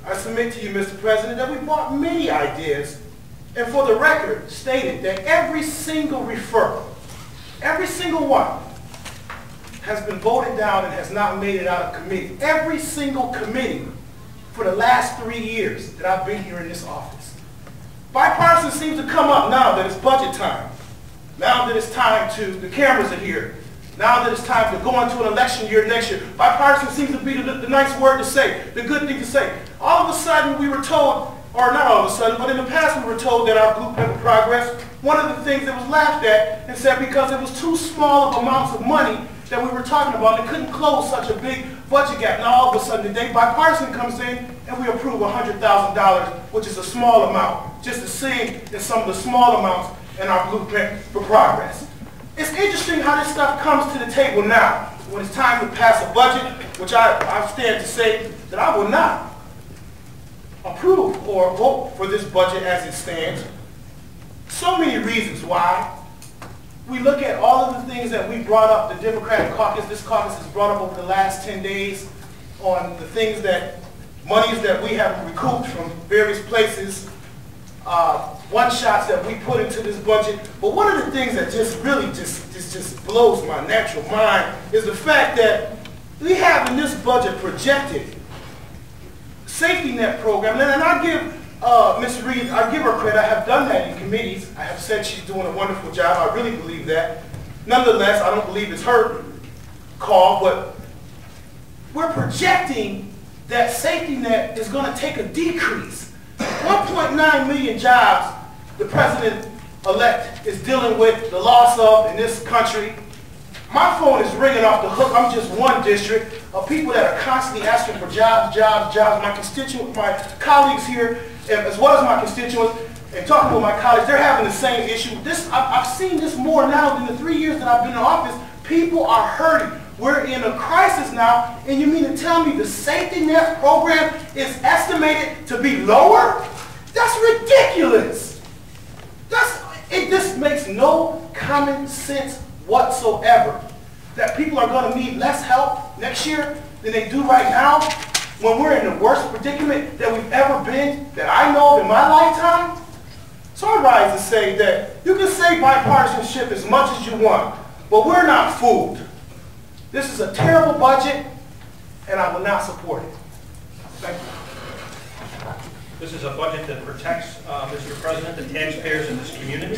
I submit to you, Mr. President, that we brought many ideas, and for the record, stated that every single referral, every single one, has been voted down and has not made it out of committee. Every single committee for the last 3 years that I've been here in this office. Bipartisan seems to come up now that it's budget time. Now that it's time to, the cameras are here. Now that it's time to go into an election year next year. Bipartisan seems to be the nice word to say, the good thing to say. All of a sudden we were told, or not all of a sudden, but in the past we were told that our blueprint for progress, one of the things that was laughed at and said because it was too small of amounts of money that we were talking about, it couldn't close such a big budget gap. Now all of a sudden today, bipartisan comes in and we approve $100,000, which is a small amount, just the same as some of the small amounts in our blueprint for progress. It's interesting how this stuff comes to the table now, when it's time to pass a budget, which I stand to say that I will not approve or vote for this budget as it stands. So many reasons why. We look at all of the things that we brought up, the Democratic caucus, this caucus has brought up over the last 10 days on the things that, monies that we have recouped from various places, one-shots that we put into this budget. But one of the things that just really just blows my natural mind is the fact that we have in this budget projected safety net program. And I give Ms. Reed, I give her credit. I have done that in committees. I have said she's doing a wonderful job. I really believe that. Nonetheless, I don't believe it's her call, but we're projecting that safety net is going to take a decrease. 1.9 million jobs the president-elect is dealing with the loss of in this country. My phone is ringing off the hook. I'm just one district of people that are constantly asking for jobs, jobs, jobs. My constituents, my colleagues here, as well as my constituents, and talking with my colleagues, they're having the same issue. I've seen this more now than the 3 years that I've been in office. People are hurting. We're in a crisis now, and you mean to tell me the safety net program is estimated to be lower? That's ridiculous. This makes no common sense whatsoever. That people are going to need less help next year than they do right now, when we're in the worst predicament that we've ever been, that I know of in my lifetime. So I rise to say that you can say bipartisanship as much as you want, but we're not fooled. This is a terrible budget, and I will not support it. Thank you. This is a budget that protects, Mr. President, the taxpayers in this community.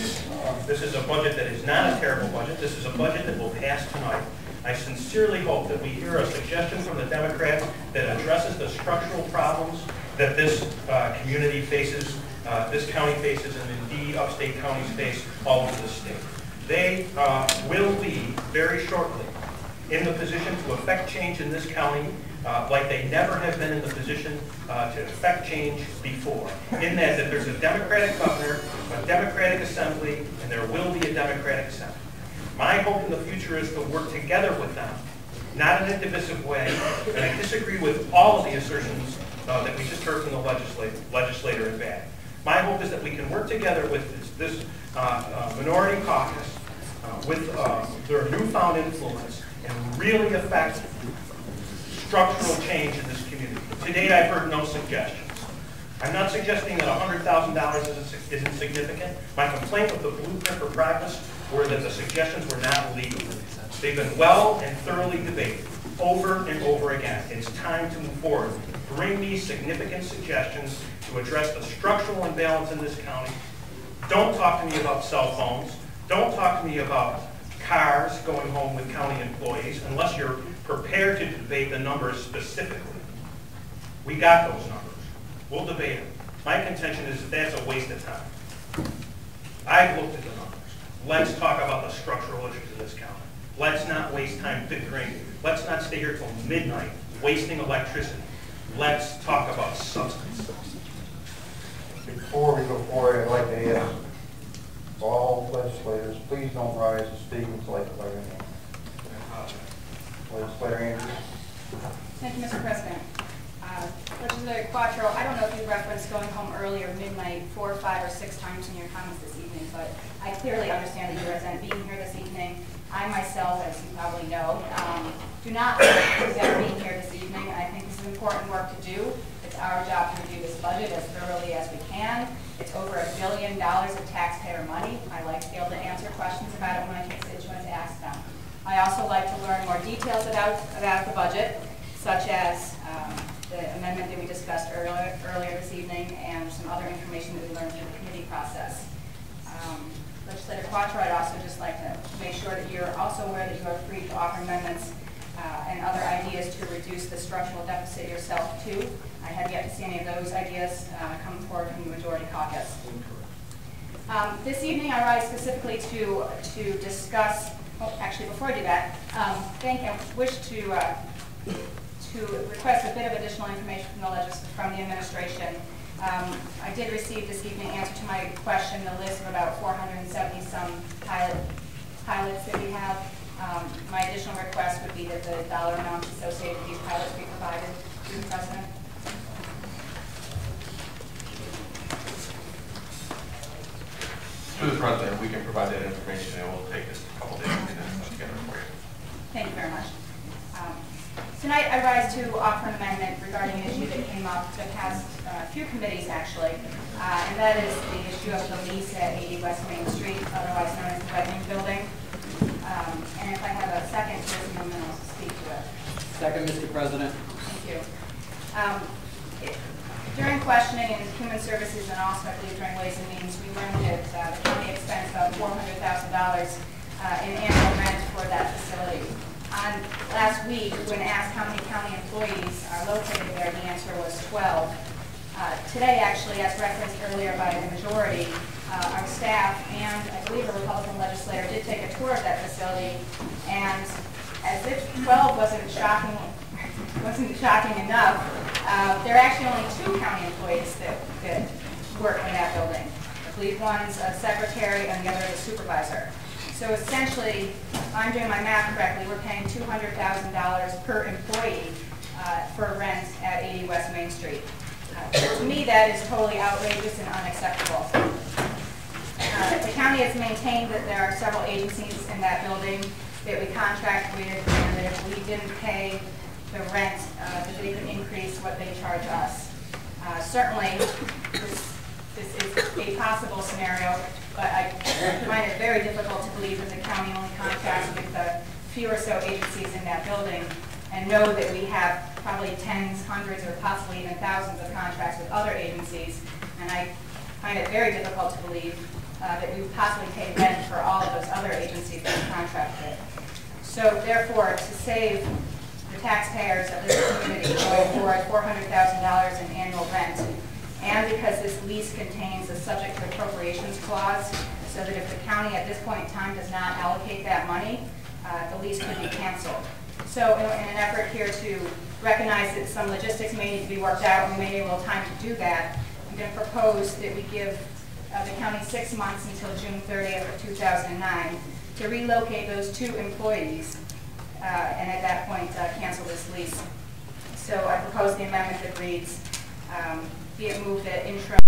This is a budget that is not a terrible budget. This is a budget that will pass tonight. I sincerely hope that we hear a suggestion from the Democrats that addresses the structural problems that this community faces, this county faces, and indeed upstate counties face all over the state. They will be very shortly in the position to effect change in this county like they never have been in the position to effect change before. In that there's a Democratic governor, a Democratic assembly, and there will be a Democratic Senate. My hope in the future is to work together with them, not in a divisive way, and I disagree with all of the assertions that we just heard from the legislator in back. My hope is that we can work together with this minority caucus, with their newfound influence, and really affect structural change in this community. To date, I've heard no suggestions. I'm not suggesting that $100,000 isn't significant. My complaint with the blueprint for progress were that the suggestions were not legal. They've been well and thoroughly debated over and over again. It's time to move forward. Bring me significant suggestions to address the structural imbalance in this county. Don't talk to me about cell phones. Don't talk to me about cars going home with county employees unless you're prepared to debate the numbers specifically. We got those numbers. We'll debate them. My contention is that that's a waste of time. I've looked at the numbers. Let's talk about the structural issues in this county. Let's not waste time bickering. Let's not stay here till midnight wasting electricity. Let's talk about substance. Before we go forward, I'd like to ask all legislators, please don't rise to speak until I declare your name. Legislator Andrews. Thank you, Mr. President. Legislator Quattro, I don't know if you referenced going home early or midnight 4, 5, or 6 times in your comments this evening, but I clearly understand that you resent being here this evening. I myself, as you probably know, do not resent being here this evening, and I think the This is important work to do. It's our job to review this budget as thoroughly as we can. It's over $1 billion of taxpayer money. I like to be able to answer questions about it when my constituents ask them. I also like to learn more details about the budget, such as the amendment that we discussed earlier this evening and some other information that we learned through the committee process. Legislator Quattro, I'd also just like to make sure that you're also aware that you are free to offer amendments and other ideas to reduce the structural deficit yourself too. I have yet to see any of those ideas come forward from the majority caucus. This evening I rise specifically to discuss, actually before I do that, I wish to request a bit of additional information from the administration. I did receive this evening answer to my question, the list of about 470 some pilots that we have. My additional request would be that the dollar amounts associated with these pilots be provided to the President. To the President, we can provide that information, and it will take us a couple days to get that together for you. Thank you very much. Tonight I rise to offer an amendment regarding an issue that came up that passed a few committees actually, and that is the issue of the lease at 80 West Main Street, otherwise known as the Wedding Building. And if I have a second, there's no one else to speak to it. Second, Mr. President. Thank you. During questioning in Human Services and also I believe during Ways and Means, we learned that the county expends about $400,000 in annual rent for that facility. Last week, when asked how many county employees are located there, the answer was 12. Today, actually, as referenced earlier by the majority, our staff and I believe a Republican legislator did take a tour of that facility, and as if 12 wasn't shocking enough, there are actually only 2 county employees that work in that building. I believe one's a secretary and the other is a supervisor. So essentially, if I'm doing my math correctly, we're paying $200,000 per employee for rent at 80 West Main Street. To me, that is totally outrageous and unacceptable. The county has maintained that there are several agencies in that building that we contract with, and that if we didn't pay the rent, that they could increase what they charge us. Certainly, this is a possible scenario, but I find it very difficult to believe that the county only contracts with few or so agencies in that building, and know that we have probably tens, hundreds, or possibly even thousands of contracts with other agencies. And I find it very difficult to believe that we would possibly pay rent for all of those other agencies that we contract with. So therefore, to save the taxpayers of this community going forward $400,000 in annual rent, and because this lease contains a subject to appropriations clause, so that if the county at this point in time does not allocate that money, the lease could be canceled. So in an effort here to recognize that some logistics may need to be worked out, and we may need a little time to do that, I'm going to propose that we give the county 6 months until June 30th of 2009 to relocate those 2 employees, and at that point cancel this lease. So I propose the amendment that reads, be it moved that interim